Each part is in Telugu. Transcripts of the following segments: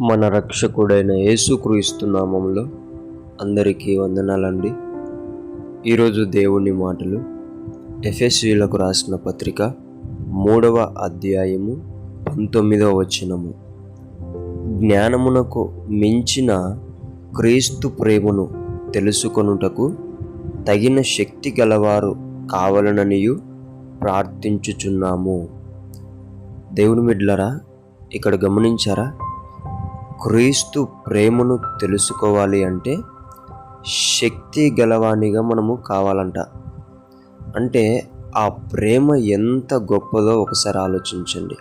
మన రక్షకుడైన యేసుక్రీస్తు నామములో అందరికీ వందనాలండి. ఈరోజు దేవుని మాటలు ఎఫెసీయులకు రాసిన పత్రిక 3వ అధ్యాయము 19వ వచనము. జ్ఞానమునకు మించిన క్రీస్తు ప్రేమను తెలుసుకొనుటకు తగిన శక్తి గలవారు కావాలననియు ప్రార్థించుచున్నాము. దేవుని బిడ్డలారా, ఇక్కడ గమనించారా? క్రీస్తు ప్రేమను తెలుసుకోవాలి అంటే శక్తి గలవానిగా మనము కావాలంట. అంటే ఆ ప్రేమ ఎంత గొప్పదో ఒకసారి ఆలోచించండి.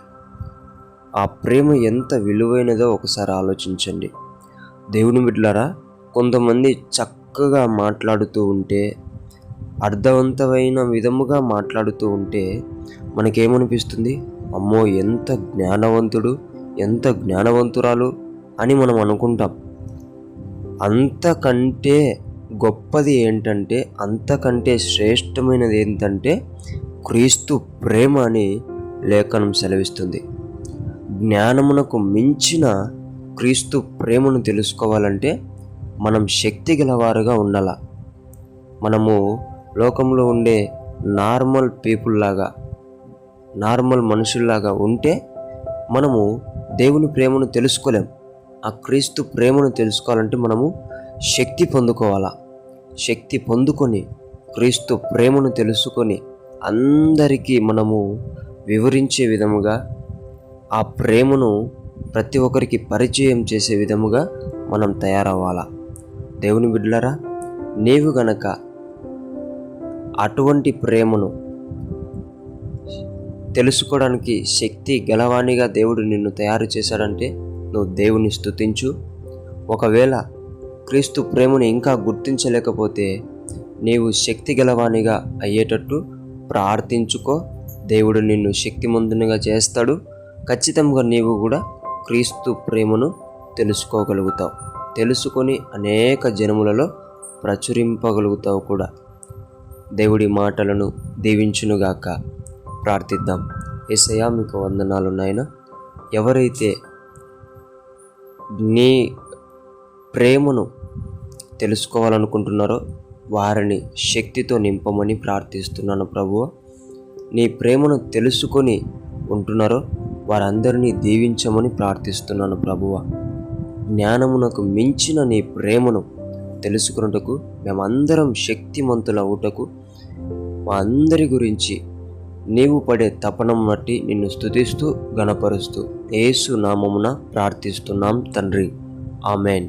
ఆ ప్రేమ ఎంత విలువైనదో ఒకసారి ఆలోచించండి. దేవుని బిడ్డలారా, కొంతమంది చక్కగా మాట్లాడుతూ ఉంటే, అర్థవంతమైన విధముగా మాట్లాడుతూ ఉంటే మనకేమనిపిస్తుంది? అమ్మో, ఎంత జ్ఞానవంతుడు, ఎంత జ్ఞానవంతురాలు అని మనం అనుకుంటాం. అంతకంటే గొప్పది ఏంటంటే, అంతకంటే శ్రేష్టమైనది ఏంటంటే క్రీస్తు ప్రేమ అని లేఖనం సెలవిస్తుంది. జ్ఞానమునకు మించిన క్రీస్తు ప్రేమను తెలుసుకోవాలంటే మనం శక్తి గలవారుగా ఉండాల. మనము లోకంలో ఉండే నార్మల్ పీపుల్ లాగా, నార్మల్ మనుషుల్లాగా ఉంటే మనము దేవుని ప్రేమను తెలుసుకోలేం. ఆ క్రీస్తు ప్రేమను తెలుసుకోవాలంటే మనము శక్తి పొందుకోవాలా. శక్తి పొందుకొని క్రీస్తు ప్రేమను తెలుసుకొని అందరికీ మనము వివరించే విధముగా, ఆ ప్రేమను ప్రతి ఒక్కరికి పరిచయం చేసే విధముగా మనం తయారవ్వాలా. దేవుని బిడ్డలారా, నీవు గనక అటువంటి ప్రేమను తెలుసుకోవడానికి శక్తి గలవానిగా దేవుడు నిన్ను తయారు చేశాడంటే నువ్వు దేవుని స్తుతించు. ఒకవేళ క్రీస్తు ప్రేమను ఇంకా గుర్తించలేకపోతే నీవు శక్తి గలవానిగా అయ్యేటట్టు ప్రార్థించుకో. దేవుడు నిన్ను శక్తిమంతునిగా చేస్తాడు. ఖచ్చితంగా నీవు కూడా క్రీస్తు ప్రేమను తెలుసుకోగలుగుతావు. తెలుసుకొని అనేక జనములలో ప్రచురింపగలుగుతావు కూడా. దేవుడి మాటలను దీవించునుగాక. ప్రార్థిద్దాం. యేసయ్యా, మీకు వందనాలు నాయన. ఎవరైతే నీ ప్రేమను తెలుసుకోవాలనుకుంటున్నారో వారిని శక్తితో నింపమని ప్రార్థిస్తున్నాను ప్రభువా. నీ ప్రేమను తెలుసుకొని ఉంటున్నారో వారందరినీ దీవించమని ప్రార్థిస్తున్నాను ప్రభువా. జ్ఞానమునకు మించిన నీ ప్రేమను తెలుసుకున్నటకు మేమందరం శక్తిమంతులవుటకు మా అందరి గురించి నీవు పడే తపనం బట్టి నిన్ను స్తుతిస్తూ గణపరుస్తూ యేసు నామమున ప్రార్థిస్తున్నాం తండ్రి. ఆమెన్.